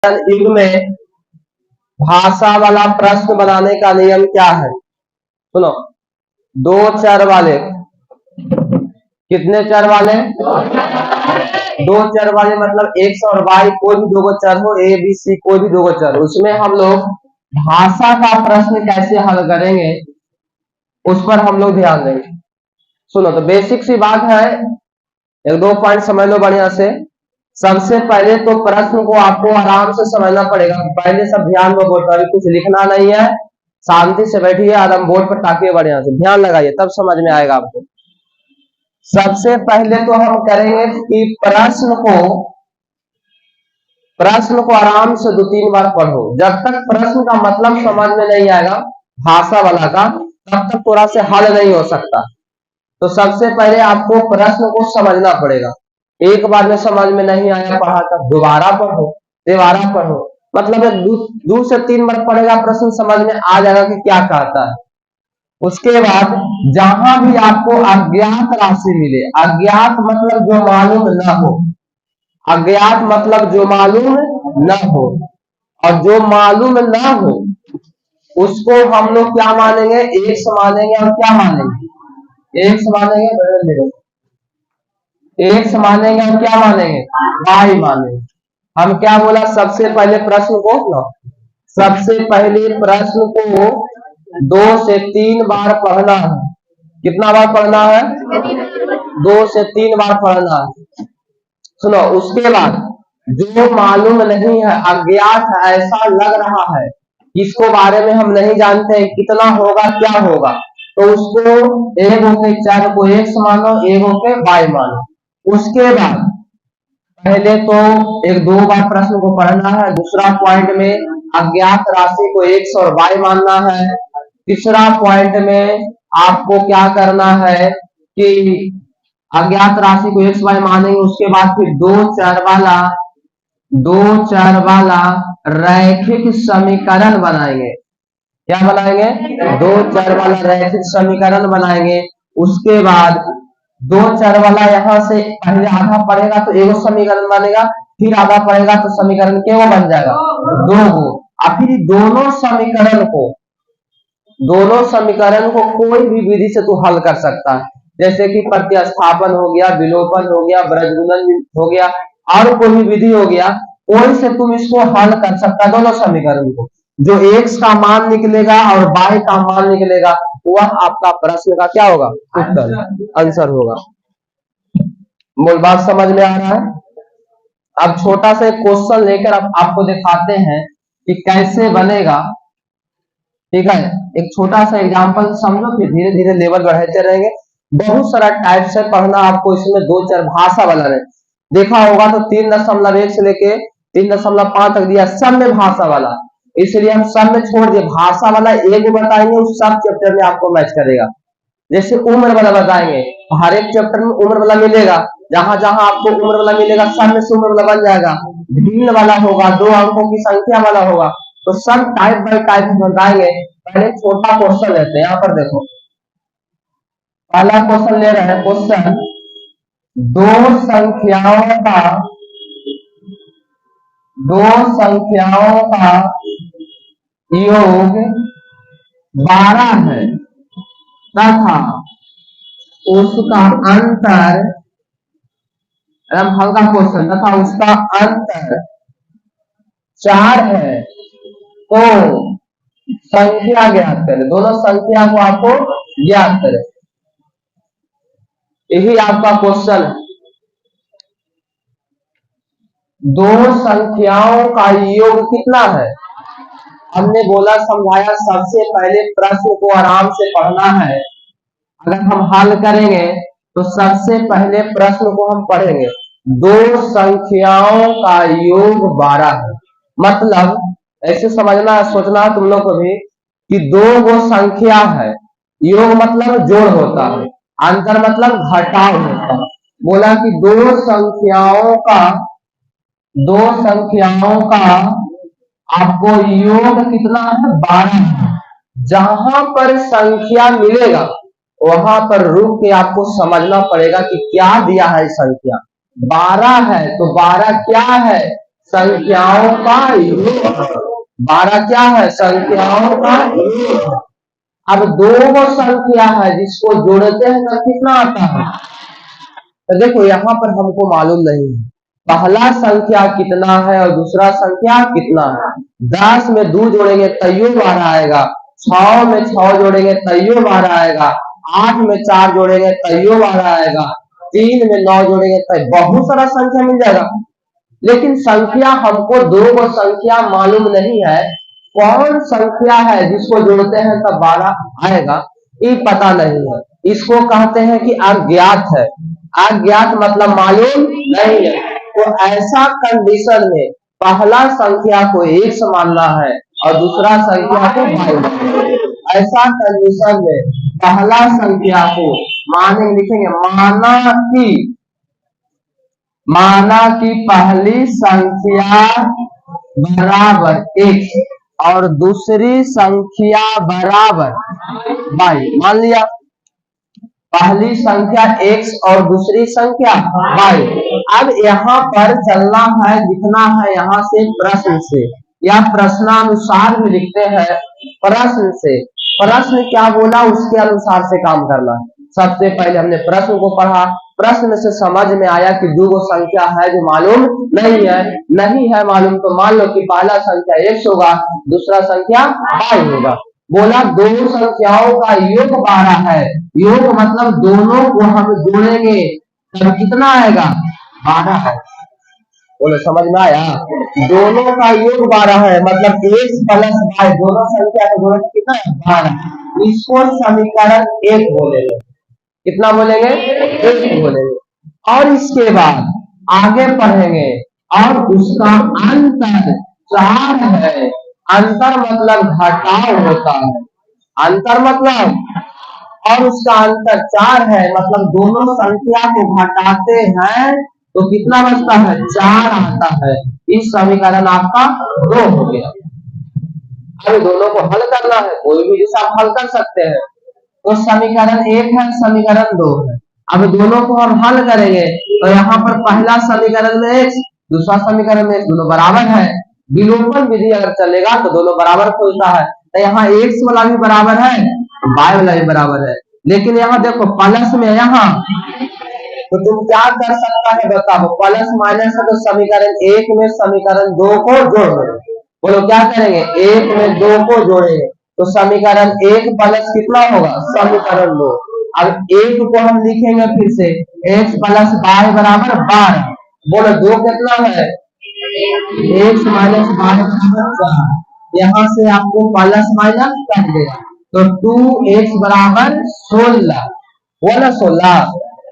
युग में भाषा वाला प्रश्न बनाने का नियम क्या है? सुनो, 2 चर वाले, कितने चर वाले? 2 चर वाले मतलब x और y कोई भी 2 चर हो, a b c कोई भी 2 चर, उसमें हम लोग भाषा का प्रश्न कैसे हल करेंगे उस पर हम लोग ध्यान देंगे। सुनो, तो बेसिक सी बात है, 1-2 पॉइंट समझ लो बढ़िया से। सबसे पहले तो प्रश्न को आपको आराम से समझना पड़ेगा। पहले सब ध्यान में बोर्ड पर, कुछ लिखना नहीं है, शांति से बैठिए, आराम बोर्ड पर ताकिए, बढ़िया से ध्यान लगाइए, तब समझ में आएगा आपको। सबसे पहले तो हम करेंगे कि प्रश्न को आराम से 2-3 बार पढ़ो। जब तक प्रश्न का मतलब समझ में नहीं आएगा भाषा वाला का, तब तक थोड़ा से हल नहीं हो सकता। तो सबसे पहले आपको प्रश्न को समझना पड़ेगा। एक बार में समझ में नहीं आया पढ़ा था, दोबारा पढ़ो, मतलब 2 से 3 बार पढ़ेगा, प्रश्न समझ में आ जाएगा कि क्या कहता है। उसके बाद जहां भी आपको अज्ञात राशि मिले, अज्ञात मतलब जो मालूम न हो, अज्ञात मतलब जो मालूम न हो, और जो मालूम न हो उसको हम लोग क्या मानेंगे? एक्स मानेंगे। और क्या मानेंगे? एक्स मानेंगे, एक्स मानेंगे। और क्या मानेंगे? वाई मानेंगे। हम क्या बोला? सबसे पहले प्रश्न को, सबसे पहले प्रश्न को 2 से 3 बार पढ़ना है। कितना बार पढ़ना है? 2 से 3 बार पढ़ना है। सुनो, उसके बाद जो मालूम नहीं है, अज्ञात है, ऐसा लग रहा है, इसको बारे में हम नहीं जानते कितना होगा क्या होगा, तो उसको एक होके चर को एक्स मानो, एक होके वाई मानो। उसके बाद पहले तो 1-2 बार प्रश्न को पढ़ना है। दूसरा पॉइंट में अज्ञात राशि को एक्स और वाई मानना है। तीसरा पॉइंट में आपको क्या करना है कि अज्ञात राशि को एक्स वाई मानेंगे। उसके बाद फिर 2 चर वाला रैखिक समीकरण बनाएंगे। क्या बनाएंगे? 2 चर वाला रैखिक समीकरण बनाएंगे। उसके बाद 2 चर वाला यहाँ से पहले आधा पढ़ेगा तो एगो समीकरण बनेगा, फिर आधा पढ़ेगा तो समीकरण केवो बन जाएगा, 2 गो। और फिर दोनों समीकरण को कोई भी विधि से तू हल कर सकता है, जैसे कि प्रतिस्थापन हो गया, विलोपन हो गया, ब्रजगुणन हो गया, और कोई भी विधि हो गया, कोई से तुम इसको हल कर सकता है। दोनों समीकरण को जो एक्स का मान निकलेगा और वाई का मान निकलेगा, वह आपका प्रश्न का क्या होगा? उत्तर, आंसर होगा। मूल बात समझ में आ रहा है? अब छोटा सा क्वेश्चन लेकर आपको दिखाते हैं कि कैसे बनेगा। ठीक है, एक छोटा सा एग्जांपल समझो, फिर धीरे धीरे लेवल बढ़ाते रहेंगे। बहुत सारा टाइप से पढ़ना आपको, इसमें 2 चर भाषा वाला है, देखा होगा तो 3.1 से लेके 3.5 तक दिया, सब में भाषा वाला, इसलिए हम सब में छोड़ दिए। भाषा वाला एक बताएंगे, उस सब चैप्टर में आपको मैच करेगा। जैसे उम्र वाला बताएंगे, हर एक चैप्टर में उम्र वाला मिलेगा, जहां जहां आपको उम्र वाला मिलेगा सब में से उम्र वाला बन जाएगा। भिन्न वाला होगा, 2 अंकों की संख्या वाला होगा, तो सब टाइप बाय टाइप बताएंगे। पहले छोटा क्वेश्चन लेते हैं, यहाँ पर देखो, पहला क्वेश्चन ले रहे हैं। क्वेश्चन 2 संख्याओं का योग 12 है तथा उसका अंतर, हल्का क्वेश्चन, तथा उसका अंतर 4 है, तो संख्या ज्ञात करें। दोनों संख्या को आपको ज्ञात करें, यही आपका क्वेश्चन है। 2 संख्याओं का योग कितना है? हमने बोला, समझाया, सबसे पहले प्रश्न को आराम से पढ़ना है। अगर हम हल करेंगे तो सबसे पहले प्रश्न को हम पढ़ेंगे। 2 संख्याओं का योग 12 है, मतलब ऐसे समझना, सोचना तुम लोग को भी कि 2 गो संख्या है, योग मतलब जोड़ होता है, अंतर मतलब घटाव होता है। बोला कि 2 संख्याओं का आपको योग कितना है? 12 है। जहां पर संख्या मिलेगा वहां पर रुक के आपको समझना पड़ेगा कि क्या दिया है संख्या। 12 है तो 12 क्या है? संख्याओं का योग। 12 क्या है? संख्याओं का योग। अब दो वो संख्या है जिसको जोड़ते हैं तब कितना आता है? तो देखो यहाँ पर हमको मालूम नहीं है पहला संख्या कितना है और दूसरा संख्या कितना है। 10 में 2 जोड़ेंगे तैयो 12 आएगा, 6 में 6 जोड़ेंगे तैयो 12 आएगा, 8 में 4 जोड़ेंगे तैयो 12 आएगा, 3 में 9 जोड़ेंगे तो बहुत सारा संख्या मिल जाएगा। लेकिन संख्या हमको दो वो संख्या मालूम नहीं है, कौन संख्या है जिसको जोड़ते हैं तब 12 आएगा, ये पता नहीं है। इसको कहते हैं कि अज्ञात है। अज्ञात मतलब मालूम नहीं है। तो ऐसा कंडीशन में पहला संख्या को एक मानना है और दूसरा संख्या को बाई मानना है। ऐसा कंडीशन में पहला संख्या को माने लिखेंगे माना कि पहली संख्या बराबर एक और दूसरी संख्या बराबर बाई। मान लिया पहली संख्या x और दूसरी संख्या y। अब यहाँ पर चलना है, लिखना है यहाँ से प्रश्न से या प्रश्नानुसार भी लिखते हैं प्रश्न से। प्रश्न क्या बोला उसके अनुसार से काम करना है। सबसे पहले हमने प्रश्न को पढ़ा, प्रश्न से समझ में आया कि दो संख्या है जो मालूम नहीं है मालूम, तो मान लो कि पहला संख्या x होगा, दूसरा संख्या y होगा। बोला दो संख्याओं का योग 12 है। योग मतलब दोनों को हम जोड़ेंगे तब कितना आएगा? 12 है। बोले समझ में आया? दोनों का योग 12 है मतलब x प्लस y दोनों संख्या का जोड़ कितना है? 12। इसको समीकरण 1 बोलेंगे। कितना बोलेंगे? 1 बोलेंगे। और इसके बाद आगे पढ़ेंगे और उसका अंतर 4 है। अंतर मतलब घटाव होता है, अंतर मतलब, और उसका अंतर 4 है मतलब दोनों संख्या को घटाते हैं तो कितना बचता है? 4 आता है। इस समीकरण आपका 2 हो गया। अब दोनों को हल करना है, कोई भी हिसाब हल कर सकते हैं। तो समीकरण 1 है, समीकरण 2 है। अब दोनों को हम हल करेंगे तो यहाँ पर पहला समीकरण में x, दूसरा समीकरण में दोनों बराबर है। विलोपन विधि अगर चलेगा तो दोनों बराबर खोलता है, तो यहाँ x वाला भी बराबर है, y वाला भी बराबर है। लेकिन यहाँ देखो प्लस में यहाँ, तो तुम क्या कर सकता है बताओ? प्लस माइनस है तो समीकरण 1 में समीकरण 2 को जोड़ दो। बोलो क्या करेंगे? 1 में 2 को जोड़ेंगे तो समीकरण 1 प्लस कितना होगा? समीकरण 2। अब 1 को हम लिखेंगे फिर से x प्लस y बराबर 12। बोलो 2 कितना है? x माइनस y बराबर 4। यहाँ से आपको प्लस माइनस कर देगा तो 2x बराबर 16। बोला 16।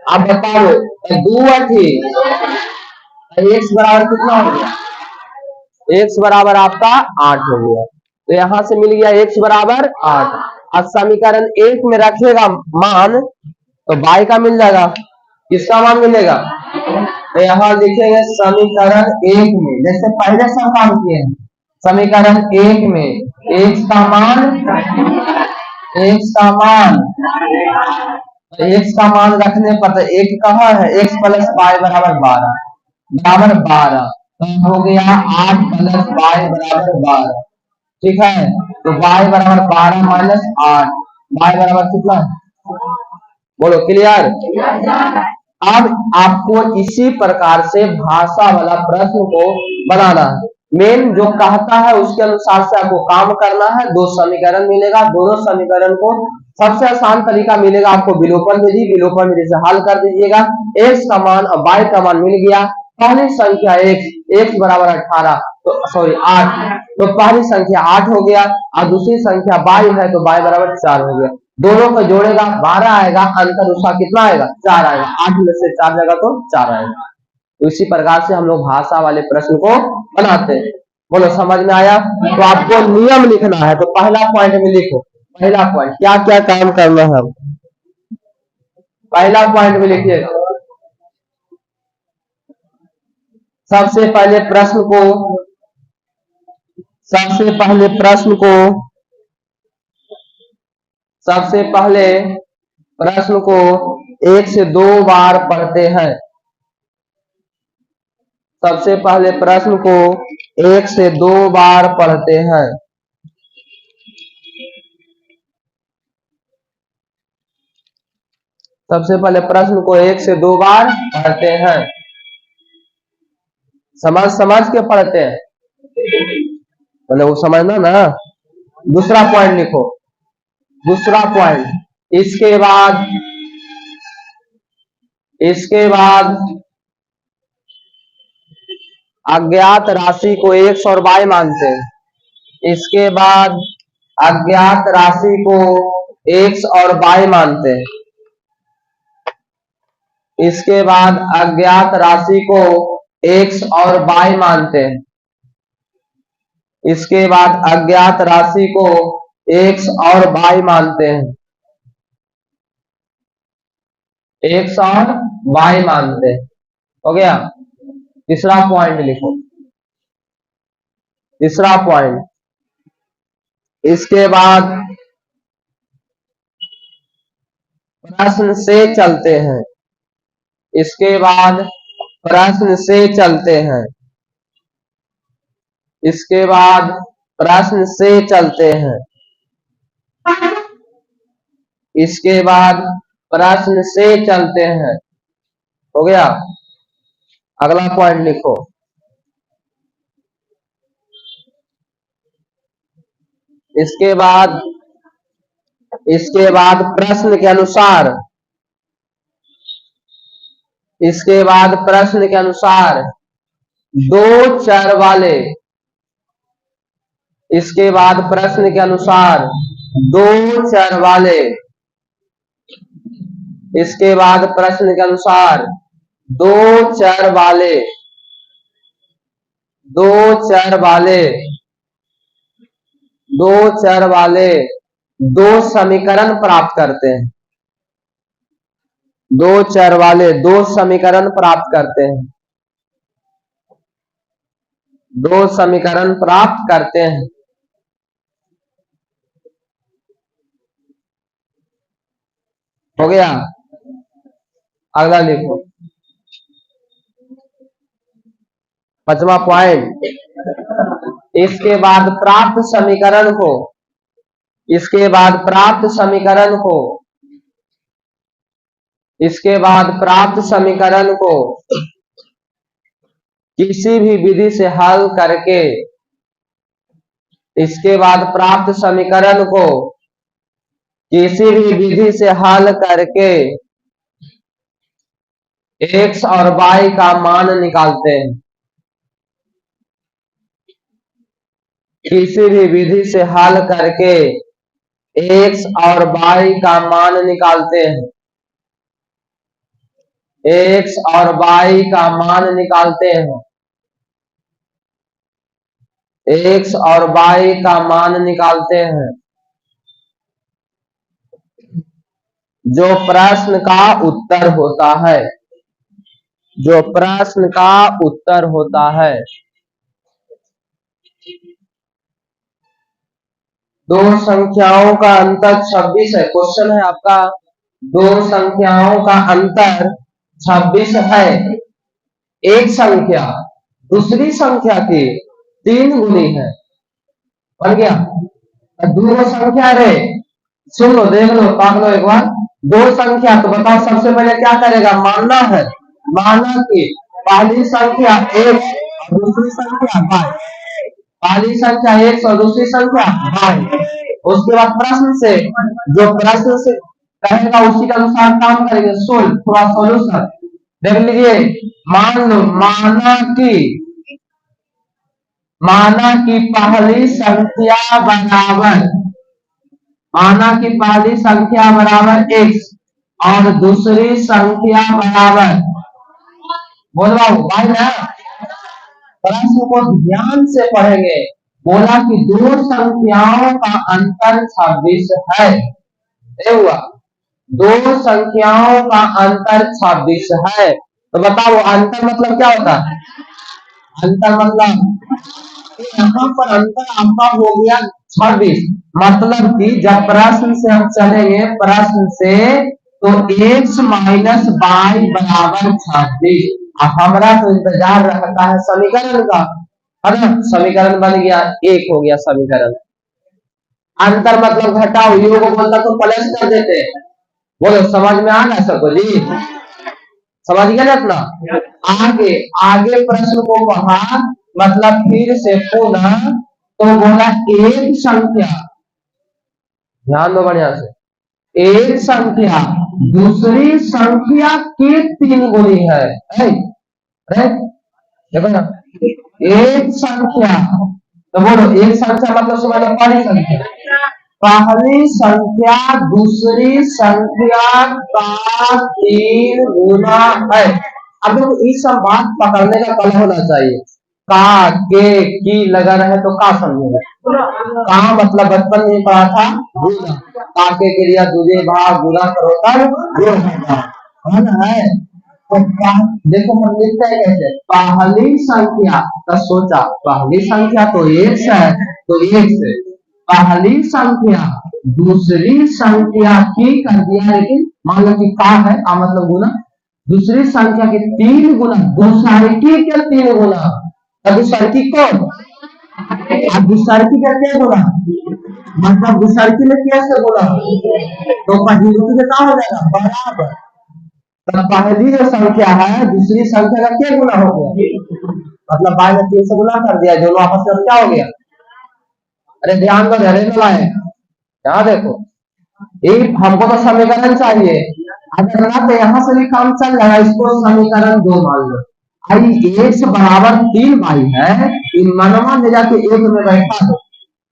अब बताओ 2 x बराबर कितना हो गया? x बराबर आपका 8 हो गया। तो यहां से मिल गया x बराबर 8। अब समीकरण 1 में रखेगा मान तो y का मिल जाएगा। किसका मान मिलेगा? तो यहाँ लिखेंगे समीकरण 1 में, जैसे पहले सब काम किए हैं, समीकरण 1 में x का मान रखने पर तो एक कहाँ है? x प्लस वाई बराबर 12 तो हो गया 8 प्लस वाई बराबर 12। ठीक है, तो y बराबर 12 माइनस 8, y बराबर कितना? बोलो क्लियर? अब आपको इसी प्रकार से भाषा वाला प्रश्न को बनाना है। मेन जो कहता है उसके अनुसार से आपको काम करना है। 2 समीकरण मिलेगा, दोनों समीकरण को सबसे आसान तरीका मिलेगा आपको विलोपन विधि से हल कर दीजिएगा। x का मान और y का मान मिल गया। पहली संख्या x बराबर 18 तो सॉरी 8, तो पहली संख्या 8 हो गया और दूसरी संख्या y है तो y बराबर 4 हो गया। दोनों को जोड़ेगा 12 आएगा, अंतर उसका कितना आएगा? 4 आएगा। 8 में से 4 जाएगा तो 4 आएगा। तो इसी प्रकार से हम लोग भाषा वाले प्रश्न को बनाते हैं। बोलो समझ में आया? तो आपको नियम लिखना है, तो पहला पॉइंट में लिखो। पहला पॉइंट क्या क्या काम करना है, पहला पॉइंट में लिखिएगा। सबसे पहले प्रश्न को 1 से 2 बार पढ़ते हैं। सबसे पहले प्रश्न को 1 से 2 बार पढ़ते हैं। सबसे पहले प्रश्न को 1 से 2 बार पढ़ते हैं, समझ समझ के पढ़ते हैं, मतलब वो समझना ना। दूसरा पॉइंट लिखो, दूसरा पॉइंट, इसके बाद अज्ञात राशि को x और y मानते हैं। इसके बाद अज्ञात राशि को x और y मानते हैं। इसके बाद अज्ञात राशि को x और y मानते हैं। इसके बाद अज्ञात राशि को x और y मानते हैं। x और y मानते हैं, हो गया। तीसरा पॉइंट लिखो, तीसरा पॉइंट, इसके बाद प्रश्न से चलते हैं। इसके बाद प्रश्न से चलते हैं। इसके बाद प्रश्न से चलते हैं। इसके बाद प्रश्न से चलते हैं, हो गया। अगला पॉइंट लिखो, इसके बाद प्रश्न के अनुसार, इसके बाद प्रश्न के अनुसार 2 चर वाले, इसके बाद प्रश्न के अनुसार 2 चर वाले, इसके बाद प्रश्न के अनुसार 2 चर वाले, 2 चर वाले, 2 चर वाले 2 समीकरण प्राप्त करते हैं। 2 चर वाले 2 समीकरण प्राप्त करते हैं। 2 समीकरण प्राप्त करते हैं, हो गया। अगला लिखो, 5वां पॉइंट, इसके बाद प्राप्त समीकरण को, इसके बाद प्राप्त समीकरण को, इसके बाद प्राप्त समीकरण को किसी भी विधि से हल करके, इसके बाद प्राप्त समीकरण को किसी भी विधि से हल करके x और y का मान निकालते हैं। किसी भी विधि से हल करके x और y का मान निकालते हैं। x और y का मान निकालते हैं। x और y का मान निकालते हैं। जो प्रश्न का उत्तर होता है, जो प्रश्न का उत्तर होता है। 2 संख्याओं का अंतर 26 है। क्वेश्चन है आपका, 2 संख्याओं का अंतर 26 है। एक संख्या दूसरी संख्या की 3 गुनी है, बन गया। 2 संख्या रे, सुन लो, देख लो, पाक लो एक बार। 2 संख्या, तो बताओ सबसे पहले क्या करेगा, मानना है। माना कि पहली संख्या 1 और दूसरी संख्या y, पहली संख्या 1 और दूसरी संख्या y। उसके बाद प्रश्न से, जो प्रश्न से कहेगा उसी के अनुसार काम करेंगे। सोल्व, थोड़ा सॉल्यूशन देख लीजिए। मान लो, माना कि पहली संख्या बराबर, माना कि पहली संख्या बराबर x और दूसरी संख्या बराबर, बोल रहा हूं भाई ना, प्रश्न को ध्यान से पढ़ेंगे। बोला कि 2 संख्याओं का अंतर 26 है, हुआ। 2 संख्याओं का अंतर 26 है। तो बताओ अंतर मतलब क्या होता है? अंतर मतलब यहाँ पर अंतर आपका हो गया 26। मतलब कि जब प्रश्न से हम चलेंगे, प्रश्न से, तो x - y बराबर 26। हमारा तो इंतजार रहता है समीकरण का, है ना। समीकरण बन गया, एक हो गया समीकरण। अंतर मतलब घटाओ, योग बोलता तो प्लस कर देते। बोलो समझ में आ गया सबको जी, समझ गया ना अपना। आगे आगे प्रश्न को पढ़ा, मतलब फिर से पुनः, तो बोला एक संख्या, ध्यान दो बढ़िया से, एक संख्या दूसरी संख्या के तीन गुनी है। देखो ना, एक संख्या, तो बोलो एक संख्या मतलब समझ लो पहली संख्या, पहली संख्या दूसरी संख्या का तीन गुना है। अब देखो इस सब बात पकड़ने का कल होना चाहिए। का के की लगा रहे तो का समझेगा, का मतलब बचपन में पढ़ा था गुना, का के क्रिया दूजे भाग गुना करो तब गुण है। तो देखो हम लिखते हैं कैसे, पहली संख्या का सोचा, पहली संख्या तो एक है, तो एक से पहली संख्या दूसरी संख्या की कर दिया, लेकिन मान लो कि का है, का मतलब गुना, दूसरी संख्या के तीन गुना, दूसरी के तीन गुना, दूसरी कौन, अब दूसरी का क्या गुना, मतलब दूसरी में कैसे गुना, तो पहली से क्या हो जाएगा बराबर। तो पहली जो संख्या है दूसरी संख्या का क्या गुना हो गया, मतलब बाई में 3 से गुना कर दिया, दोनों आपस में क्या हो गया। अरे ध्यान दो, ध्यान लाए, यहाँ देखो, एक हमको तो समीकरण चाहिए, अगर ना तो यहाँ से भी काम चल जाएगा, इसको समीकरण 2 मान लो। आई एक बराबर 3 बाई है, इन मनवा ले जाके एक में बैठा दो,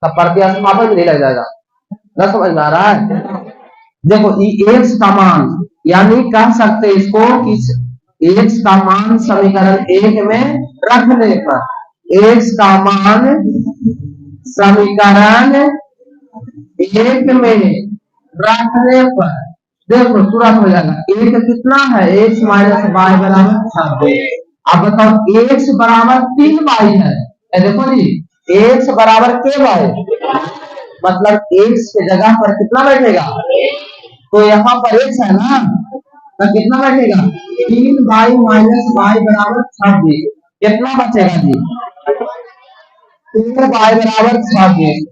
तब प्रतिस्थापन में नहीं लग जाएगा ना, समझ में आ रहा है। देखो एक्स का मान, यानी कह सकते इसको कि एक्स का मान समीकरण 1 में रखने पर, एक्स का मान समीकरण 1 में रखने पर देखो तुरंत हो जाएगा, एक कितना है, एक्स माइनस वाई बराबर 26। अब बताओ एक्स बराबर 3 वाई है, देखो जी एक्स बराबर के वाई, मतलब एक्स के जगह पर कितना बैठेगा, तो यहाँ पर एक्स है ना, तो कितना बैठेगा 3 वाई माइनस वाई बराबर 26, कितना बचेगा जी 3 वाई बराबर 26,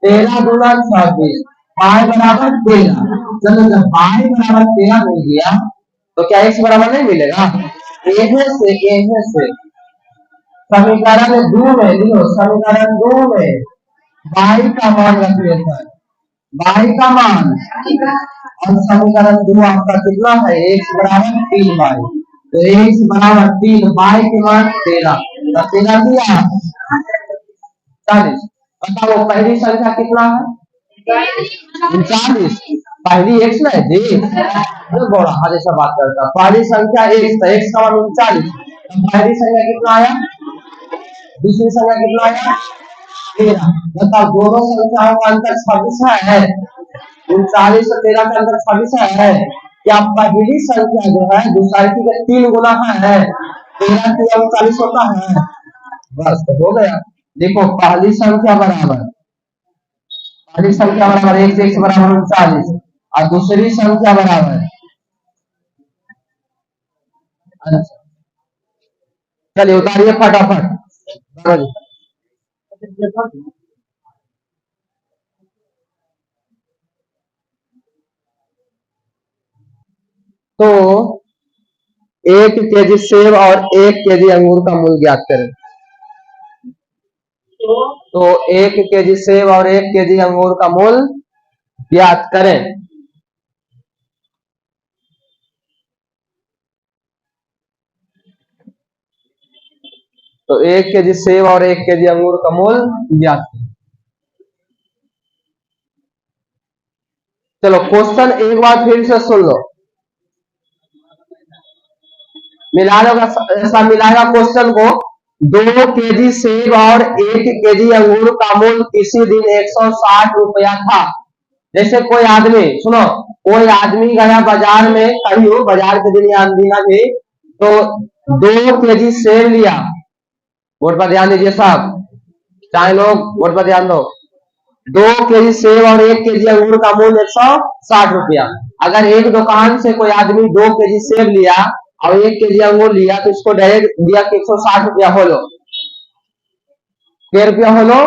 13 गुना 26, वाई बराबर 13। चलो जब वाई बराबर 13 मिल गया तो क्या एक्स बराबर नहीं मिलेगा, एहे से समीकरण 2 में लिखो, समीकरण 2 में वाई का मान रख लेता है, वाई का मान, और समीकरण 2 आपका कितना है, एक्स बराबर 3 वाई, तो एक्स बराबर 3, वाई के मान 13, तो 13 दिया 40। बताओ पहली संख्या कितना है 39, पहली एक्स ना है जी, बोला आज ऐसा बात करता, पहली संख्या एक्स, तो एक्स का मान 39, पहली संख्या कितना आया, दूसरी संख्या कितना आया 13। बताओ दोनों संख्याओं का अंतर 26 है, 39 और 13 का अंतर 26 है, क्या पहली संख्या जो है दूसरी के 3 गुना है, 13 की 39 होता है, बस तो हो गया। देखो पहली संख्या बराबर, पहली संख्या बराबर x बराबर 39, और दूसरी संख्या बराबर, चलिए उतारिए फटाफट। तो 1 केजी सेब और 1 केजी अंगूर का मूल्य ज्ञात करें। तो 1 केजी सेब और 1 केजी अंगूर का मूल्य ज्ञात करें। तो 1 केजी सेब और 1 केजी अंगूर का मूल्य ज्ञात करें। चलो क्वेश्चन एक बार फिर से सुन लो, मिला लो, ऐसा मिलाएगा क्वेश्चन को, 2 केजी सेब और 1 केजी अंगूर का मूल्य किसी दिन 160 रुपया था। जैसे कोई आदमी, सुनो, कोई आदमी गया बाजार में, कभी हो बाजार के दिन या अंदीना भी, तो 2 केजी सेब लिया, वोट पर ध्यान दीजिए साहब, चाहे लोग वोट पर ध्यान दो, 2 केजी सेब और 1 केजी अंगूर का मूल्य 160 रुपया। अगर एक दुकान से कोई आदमी 2 केजी सेब लिया और 1 केजी अंगूर लिया तो इसको डायरेक्ट दिया कि 160 रुपया हो लो, क्या रुपया हो लो।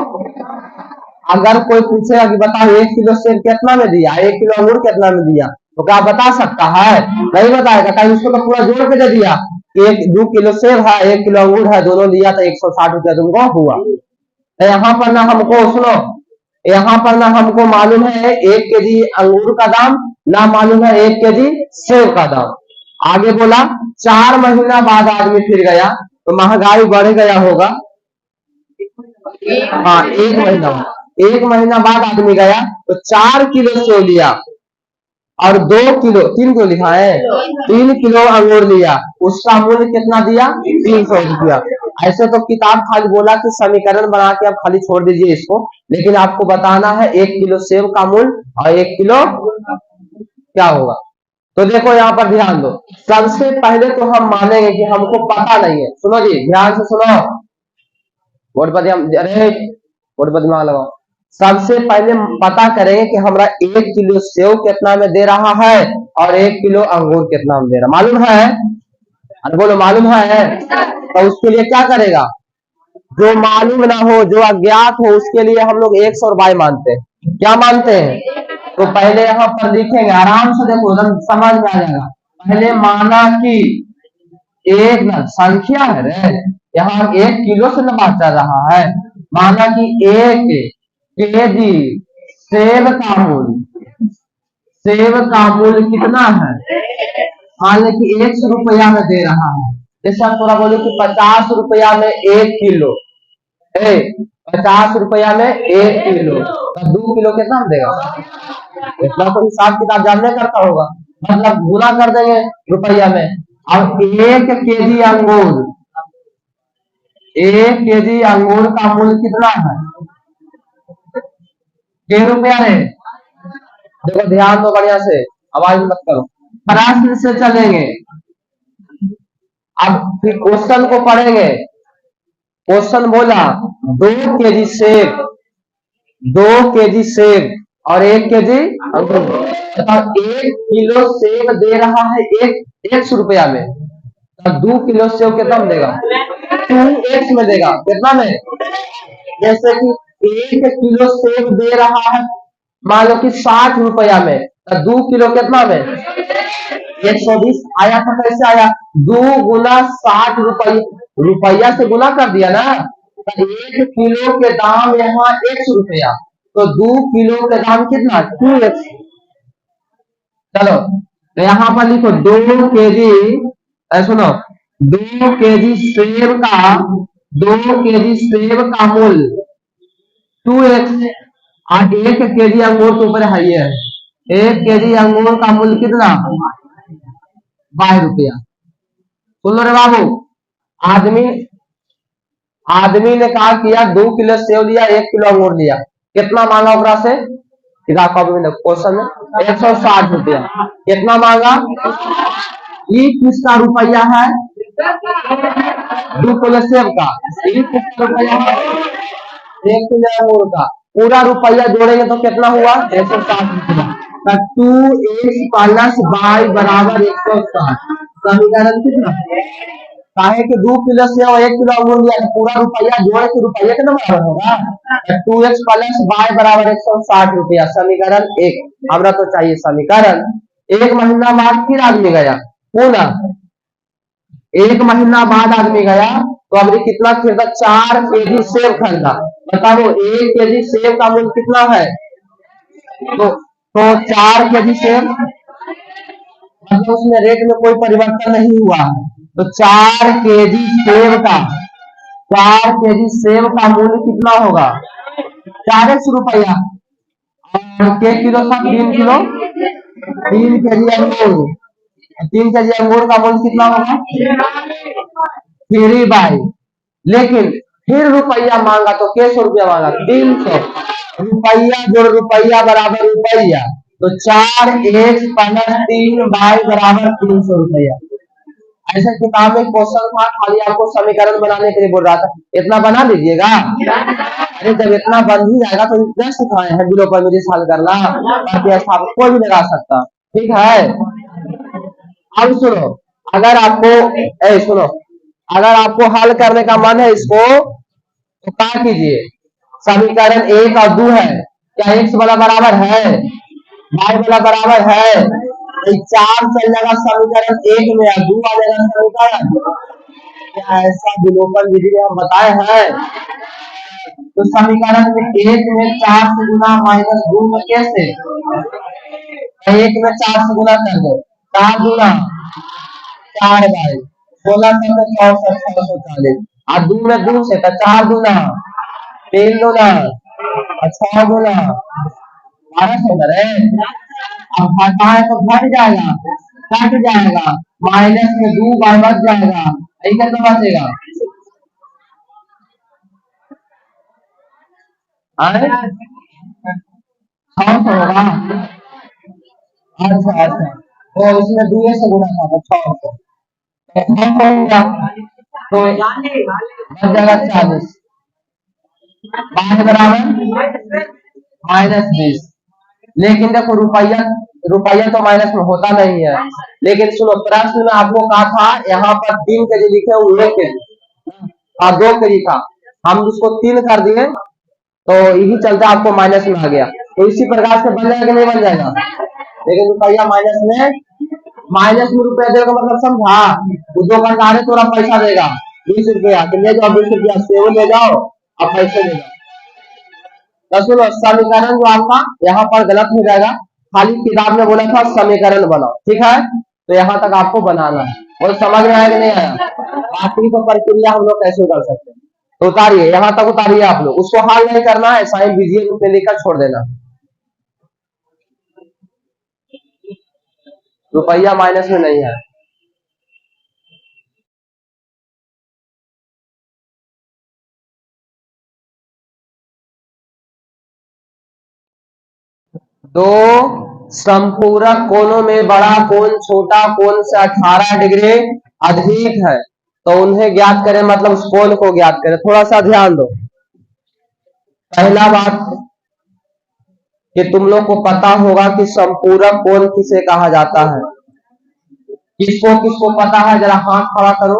अगर कोई पूछेगा कि बताओ 1 किलो सेब कितना में दिया, 1 किलो अंगूर कितना में दिया, तो क्या बता सकता है? नहीं बताएगा, कहीं उसको तो पूरा जोड़ के दे दिया, 2 किलो सेब है 1 किलो अंगूर है, दोनों लिया तो 160 रुपया तुमको हुआ। तो यहाँ पर ना हमको सुनो, यहाँ पर ना हमको मालूम है 1 केजी अंगूर का दाम, ना मालूम है 1 केजी सेब का दाम। आगे बोला 4 महीना बाद आदमी फिर गया तो महंगाई बढ़ गया होगा। हाँ, 1 महीना, 1 महीना बाद आदमी गया तो 4 किलो सेब लिया और 2 किलो, 3 किलो लिखा है, 3 किलो अंगूर लिया, उसका मूल्य कितना दिया? 300 रुपया। ऐसे तो किताब खाली बोला कि समीकरण बना के आप खाली छोड़ दीजिए इसको, लेकिन आपको बताना है 1 किलो सेब का मूल्य और 1 किलो क्या होगा। तो देखो यहाँ पर ध्यान दो, सबसे पहले तो हम मानेंगे कि हमको पता नहीं है। सुनो जी, ध्यान से सुनो, बोर्ड पर अरे बोर्ड पर दिमाग लगाओ। सबसे पहले पता करेंगे कि हमारा 1 किलो सेव कितना में दे रहा है और 1 किलो अंगूर कितना में दे रहा, मालूम है? अरे बोलो मालूम है? तो उसके लिए क्या करेगा, जो मालूम ना हो, जो अज्ञात हो, उसके लिए हम लोग एक्स और वाई मानते हैं। क्या मानते हैं? तो पहले यहाँ पर लिखेंगे, आराम से देखो एकदम समझ में आ जाएगा। पहले माना कि एक न संख्या है रे, यहाँ 1 किलो से न बात चल रहा है। माना कि 1 केजी सेब का मूल्य, सेब का मूल्य कितना है? मान कि 100 रुपया में दे रहा है। जैसे हम थोड़ा बोले कि 50 रुपया में 1 किलो, 50 रुपया में 1 किलो, तो 2 किलो कितना देगा? इतना तो हिसाब किताब जानने करता होगा, मतलब गुना कर देंगे रुपया में। अब 1 केजी अंगूर, 1 केजी अंगूर का मूल्य कितना है? कितने रुपया है? देखो ध्यान दो बढ़िया से, आवाज मत करो, प्रश्न से चलेंगे। अब फिर क्वेश्चन को पढ़ेंगे। क्वेश्चन बोला 2 केजी सेब, 2 केजी सेब और 1 केजी अंगूर, 1 किलो सेब दे रहा है 100 रुपया में, तो 2 किलो सेब कितना में देगा? 2x में देगा। कितना में? जैसे कि 1 किलो सेब दे रहा है मान लो कि 60 रुपया में, तो 2 किलो कितना में? 120 आया था। कैसे आया? 2 गुना 60 रुपया, रुपया से गुना कर दिया ना, तो 1 किलो के दाम यहाँ 100 रुपया, तो 2 किलो के दाम कितना? 2x। चलो तो यहाँ पर लिखो 2 केजी, सुनो 2 केजी सेब का, 2 केजी सेब का मूल्य 2x और 1 केजी अंगूर के ऊपर है ये, 1 केजी अंगूर का मूल्य कितना? 22 रुपया। सुन लो रे बाबू, आदमी आदमी ने कहा किया 2 किलो सेब लिया 1 किलो अंगूर लिया, कितना मांगा ओकरा से? क्वेश्चन में 160 रुपया। कितना मांगा? ये किसका रुपया है? 2 किलो सेब का। ये किसका रुपया है? 1 किलो अंगूर का। पूरा रुपया जोड़ेंगे तो कितना हुआ? 160 रुपया। 2x प्लस y बराबर 160। समीकरण कितना? काहे कि 2 किलो से और 1 किलो अंगूर लिया तो पूरा रुपया जोड़ के रुपया कितना बराबर होगा? 2x प्लस y बराबर 160 रुपया। समीकरण 1 हमरा तो चाहिए समीकरण। 1 महीना बाद फिर आदमी गया पुनः, 1 महीना बाद आदमी गया तो अभी कितना खरीदा? 4 केजी सेब खरीदा। बताओ 1 केजी सेब का मूल्य कितना है? तो 4 केजी सेब, मतलब उसमें रेट में कोई परिवर्तन नहीं हुआ है, तो 4 केजी सेब का, 4 केजी सेब का मूल्य कितना होगा? 4x रुपया। और के किलो था? 3 किलो, 3 केजी अंगूर, 3 केजी अंगूर का मूल्य कितना होगा? 3/, लेकिन फिर रुपया मांगा तो कैसे रुपया मांगा? 300 रुपया जोड़ रुपया बराबर रुपया, तो 4x प्लस 3y बराबर 300 रुपया। ऐसा किताब में क्वेश्चन था, खाली आपको समीकरण बनाने के लिए बोल रहा था, इतना बना लीजिएगा। अरे जब इतना बन ही जाएगा तो इतना सिखाए हैं बिलो पर मुझे हल करना, ताकि ऐसा कोई भी लगा सकता। ठीक है, अब सुनो अगर आपको सुनो, अगर आपको हल करने का मन है इसको, तो क्या कीजिए, समीकरण एक और दो है, क्या एक्स वाला बराबर है, वाई वाला बराबर है, तो चार चल जाएगा समीकरण एक में, और दो आ जाएगा समीकरण, क्या ऐसा विलोपन विधि में हम बताए हैं? तो समीकरण में एक में चार से गुना माइनस दो में कैसे, एक में चार से गुना कर दो, चार गुना चार बाई 16 छह 640, और दो में दो से, तो चार गुना तीन गुना और छह गुना 1200 करे। अब घटा है तो घट जाएगा, कट जाएगा, माइनस में दो बार बच जाएगा, यही कितना बचेगा, 600 होगा। अच्छा अच्छा, तो इसमें दो से गुना था तो 600, तो बच जाएगा 40, बाय बराबर -20। लेकिन देखो रुपया, रुपया तो माइनस में होता नहीं है, लेकिन सुनो प्रश्न में आपको कहा था यहाँ पर 3 kg लिखे हुए 1 kg और 2 kg था, हम उसको 3 कर दिए, तो यही चलते आपको माइनस में आ गया। तो इसी प्रकार से बन जाएगा कि नहीं बन जाएगा, लेकिन रुपया माइनस में रुपया देगा मतलब समझा, वो दुकानदार थोड़ा पैसा देगा 20 रुपया, तो ले जाओ 20 रुपया सेव ले जाओ और पैसे ले जाओ। तो सुनो समीकरण जो आपका यहाँ पर गलत हो जाएगा, खाली किताब में बोला था समीकरण बनाओ, ठीक है, तो यहाँ तक आपको बनाना है, और समझ में आया कि नहीं आया, बाकी तो प्रक्रिया हम लोग कैसे कर सकते हैं, तो उतारिए यहाँ तक उतारिए, आप लोग उसको हल नहीं करना है, साइन बीजीए रूप में लिखकर छोड़ देना, रुपया माइनस में नहीं है। दो संपूरक कोणों में बड़ा कोण छोटा कोण से 18 डिग्री अधिक है, तो उन्हें ज्ञात करें, मतलब उस कोण को ज्ञात करें। थोड़ा सा ध्यान दो, पहला बात कि तुम लोग को पता होगा कि संपूरक कोण किसे कहा जाता है, किसको किसको पता है, जरा हाथ खड़ा करो,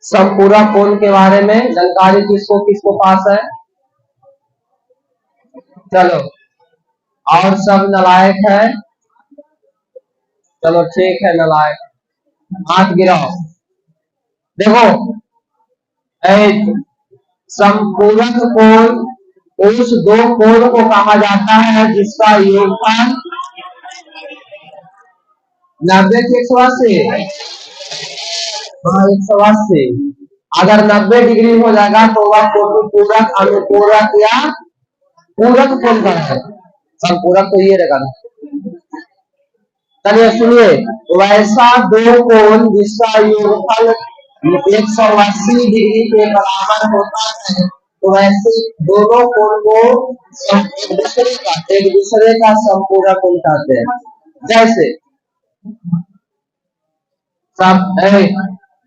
संपूरक कोण के बारे में जानकारी किसको किसको पास है, चलो, और सब नालायक है, चलो ठीक है नालायक, हाथ गिराओ। देखो संपूरक कोण उस दो कोण को कहा जाता है जिसका योगफल 90 की 180, हाँ 180, अगर 90 डिग्री हो जाएगा तो वह पूरक अनुपूरक या पूरक कोण का है, संपूरक तो ये रहेगा ना। चलिए सुनिए, वैसा दो कोण जिसका योगफल 180 डिग्री के बराबर होता है, तो वैसे दोनों कोण को एक दूसरे का संपूरक कोण कहते हैं। जैसे सब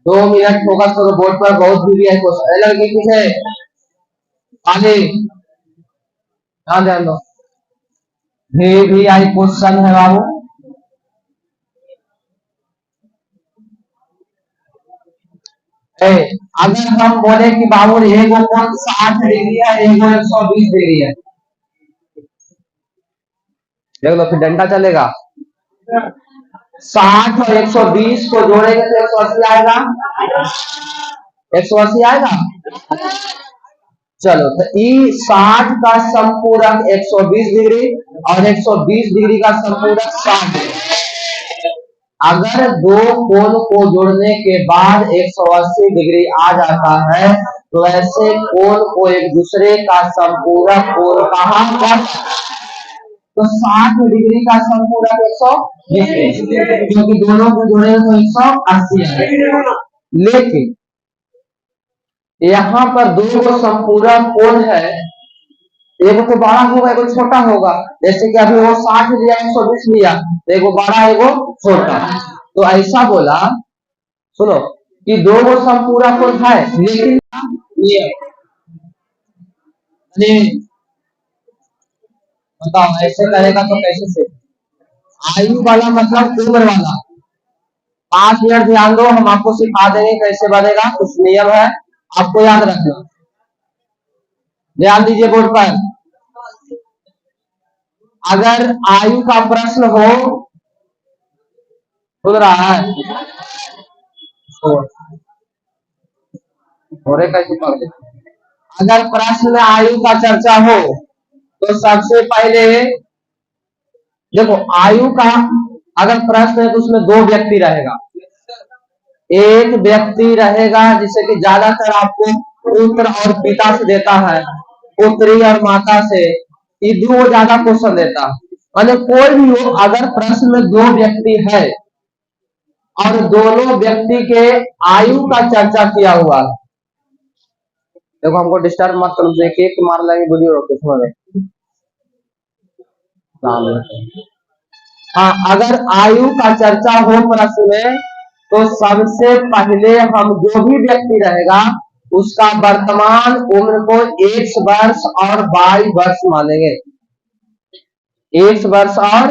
2 मिनट फोकस करो बोर्ड पर, बहुत दूरी है क्वेश्चन लड़के पीछे आगे, ध्यान दो, भी आई क्वेश्चन है बाबू, अगर हम बोले कि बाबू एगो कोण 60 डिग्री है, एगो 120 डिग्री है, देख लो फिर डंडा चलेगा, 60 और 120 को जोड़ेंगे तो 180 आएगा, 180 आएगा। चलो तो ई 60 का संपूरक 120 डिग्री और 120 डिग्री का संपूरक 60 डिग्री, अगर दो कोण को जोड़ने के बाद 180 डिग्री आ जाता है, तो ऐसे कोण को एक दूसरे का संपूरक कोण कहा जाता है। तो 60 डिग्री का संपूरक 120 डिग्री, क्योंकि दोनों को जोड़ेंगे तो 180 आएगा। लेकिन यहाँ पर दो संपूरक कोण है, एक तो बड़ा होगा एक छोटा होगा, जैसे कि अभी वो 60 लिया 120 लिया, तो एगो बड़ा एगो छोटा, तो ऐसा बोला सुनो कि दो संपूरक कोण है, लेकिन ये बताओ ऐसे करेगा तो कैसे से, आयु वाला मतलब उम्र वाला, 5 मिनट ध्यान दो, हम आपको सिखा देंगे कैसे बनेगा। कुछ नियम है आपको याद रखना। ध्यान दीजिए बोर्ड पर। अगर आयु का प्रश्न हो, खुल रहा है कैसे पढ़ ले? अगर प्रश्न में आयु का चर्चा हो तो सबसे पहले देखो, आयु का अगर प्रश्न है तो उसमें 2 व्यक्ति रहेगा। एक व्यक्ति रहेगा जिसे कि ज्यादातर आपको पुत्र और पिता से देता है, पुत्री और माता से, ये दो ज्यादा क्वेश्चन देता है। मतलब कोई भी हो, अगर प्रश्न में 2 व्यक्ति है और दोनों व्यक्ति के आयु का चर्चा किया हुआ है, देखो हमको डिस्टर्ब मत करो, एक मार लेंगे वीडियो रोके थोड़े। हाँ, अगर आयु का चर्चा हो प्रश्न में तो सबसे पहले हम जो भी व्यक्ति रहेगा उसका वर्तमान उम्र को 1 वर्ष और 22 वर्ष मानेंगे। 1 वर्ष और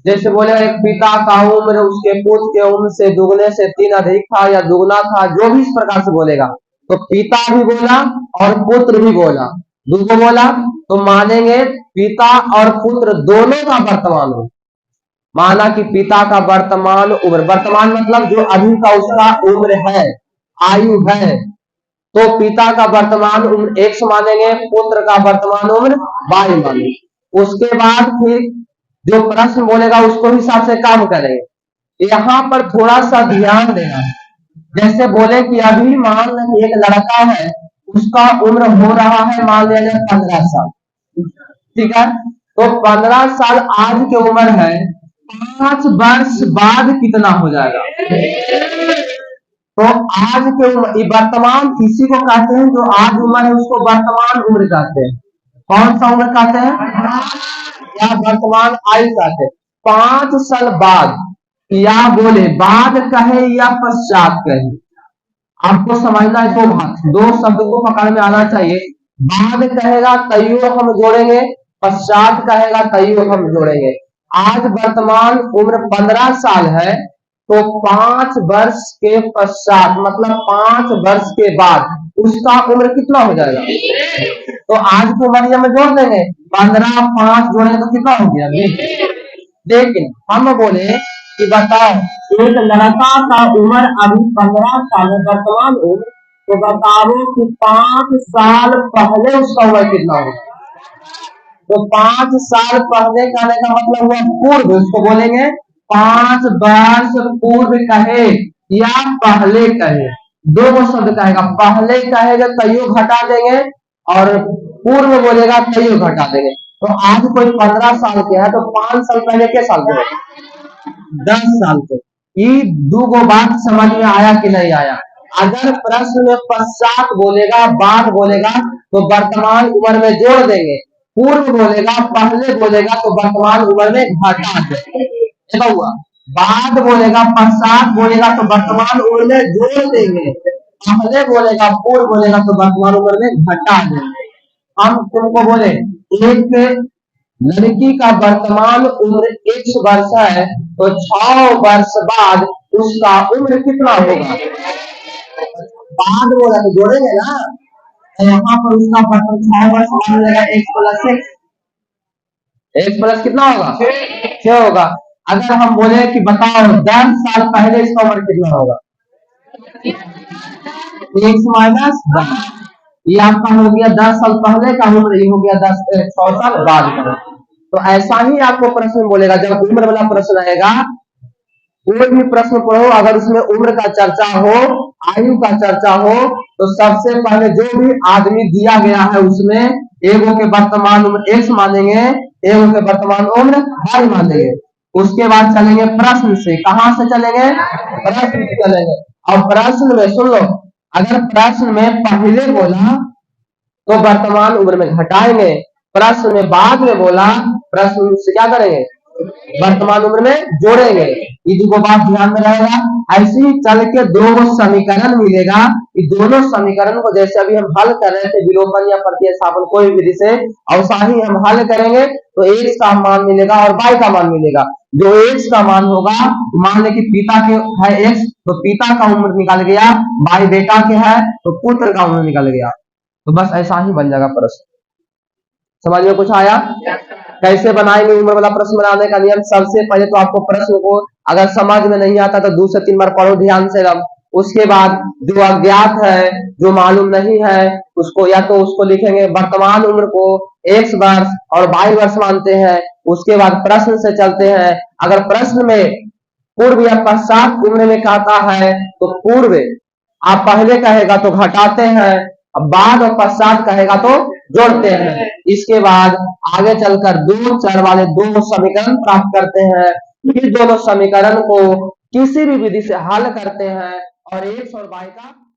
जैसे बोले एक पिता का उम्र उसके पुत्र के उम्र से दुगने से 3 अधिक था या दुगना था, जो भी इस प्रकार से बोलेगा, तो पिता भी बोला और पुत्र भी बोला, दूसरा बोला, तो मानेंगे पिता और पुत्र दोनों का वर्तमान उम्र। माना कि पिता का वर्तमान उम्र, वर्तमान मतलब जो अभी का उसका उम्र है, आयु है, तो पिता का वर्तमान उम्र 1 मानेंगे, पुत्र का वर्तमान उम्र 22 मानेंगे। उसके बाद फिर जो प्रश्न बोलेगा उसको हिसाब से काम करेंगे। यहाँ पर थोड़ा सा ध्यान देना, जैसे बोले कि अभी मान लें एक लड़का है, उसका उम्र हो रहा है मान लिया जाए 15 साल, ठीक है, तो 15 साल आज की उम्र है, 5 वर्ष बाद कितना हो जाएगा? तो आज के वर्तमान इसी को कहते हैं, जो आज उम्र है उसको वर्तमान उम्र कहते हैं। कौन सा उम्र कहते हैं? या वर्तमान आयु कहते हैं। 5 साल बाद, या बोले बाद कहे या पश्चात कहे, आपको समझना है। 2 बात, 2 शब्द को पकड़ में आना चाहिए। बाद कहेगा तैयो हम जोड़ेंगे, पश्चात कहेगा तैयो हम जोड़ेंगे। आज वर्तमान उम्र 15 साल है, तो 5 वर्ष के पश्चात मतलब 5 वर्ष के बाद उसका उम्र कितना हो जाएगा? तो आज को उम्र में जोड़ देंगे, 15 5 जोड़ेंगे तो कितना हो गया? 20। लेकिन हम बोले कि बताओ एक लड़का का उम्र अभी 15 साल है, वर्तमान उम्र, तो बताओ कि 5 साल पहले उसका उम्र कितना होगा? तो 5 साल पहले कहने का मतलब हुआ पूर्व, उसको बोलेंगे 5 वर्ष पूर्व कहे या पहले कहे। 2 शब्द कहेगा, पहले कहेगा तैयो घटा देंगे और पूर्व बोलेगा तैयो घटा देंगे। तो आज कोई 15 साल के है तो 5 साल पहले के साल के? 10 साल के। ये 2 बात समझ में आया कि नहीं आया? अगर प्रश्न में पश्चात बोलेगा, बाद बोलेगा, तो वर्तमान उम्र में जोड़ देंगे, पूर्व बोलेगा, पहले बोलेगा, तो वर्तमान उम्र में घटा देंगे। हुआ बाद बोलेगा, पश्चात बोलेगा, तो वर्तमान उम्र में जोड़ देंगे, पहले बोलेगा, पूर्व बोलेगा, तो वर्तमान उम्र में घटा देंगे। हम तुमको बोले एक लड़की का वर्तमान उम्र 1 वर्ष है, तो 6 वर्ष बाद उसका उम्र कितना होगा? बाद बोला तो जोड़ेंगे ना, यहाँ पर उसका वर्तमान 6 वर्ष मान लेगा, 1 प्लस 1 प्लस कितना होगा? 6 होगा। अगर हम बोले कि बताओ 10 साल पहले इसका उम्र कितना होगा? 1 माइनस 10, ये आपका हो गया 10 साल पहले का उम्र, ये हो गया 6 साल बाद का। तो ऐसा ही आपको प्रश्न बोलेगा, जब उम्र वाला प्रश्न आएगा, कोई भी प्रश्न पढ़ो अगर उसमें उम्र का चर्चा हो, आयु का चर्चा हो, तो सबसे पहले जो भी आदमी दिया गया है उसमें एगो के वर्तमान उम्र 1 मानेंगे, एगो के वर्तमान उम्र 22 मानेंगे। उसके बाद चलेंगे प्रश्न से। कहां से चलेंगे? प्रश्न से चलेंगे। और प्रश्न में सुन लो, अगर प्रश्न में पहले बोला तो वर्तमान उम्र में घटाएंगे, प्रश्न में बाद में बोला, प्रश्न से क्या करेंगे? वर्तमान उम्र में जोड़ेंगे। ये दो बात ध्यान में रहेगा। ऐसे ही चल के दो समीकरण मिलेगा। ये दोनों समीकरण को जैसे अभी हम हल कर रहे थे विलोपन या प्रतिस्थापन कोई भी विधि से, वैसा ही हम हल करेंगे तो x का मान मिलेगा और y का मान मिलेगा। जो x का मान होगा, मान ले कि पिता के है x तो पिता का उम्र निकल गया, y बेटा के है तो पुत्र का उम्र निकल गया। तो बस ऐसा ही बन जाएगा प्रश्न। समझ में कुछ आया? कैसे बनाएंगे उम्र वाला प्रश्न बनाने का नियम? सबसे पहले तो आपको प्रश्न को अगर समझ में नहीं आता तो 2 से 3 बार पढ़ो ध्यान से। उसके बाद जो अज्ञात है, जो मालूम नहीं है, उसको या तो उसको लिखेंगे वर्तमान उम्र को x वर्ष और y वर्ष मानते हैं। उसके बाद प्रश्न से चलते हैं। अगर प्रश्न में पूर्व या पश्चात उम्र में कहता है तो पूर्व आप पहले कहेगा तो घटाते हैं, अब बाद और पश्चात कहेगा तो जोड़ते हैं। इसके बाद आगे चलकर 2 चर वाले 2 समीकरण प्राप्त करते हैं। इस दोनों समीकरण को किसी भी विधि से हल करते हैं और x और y का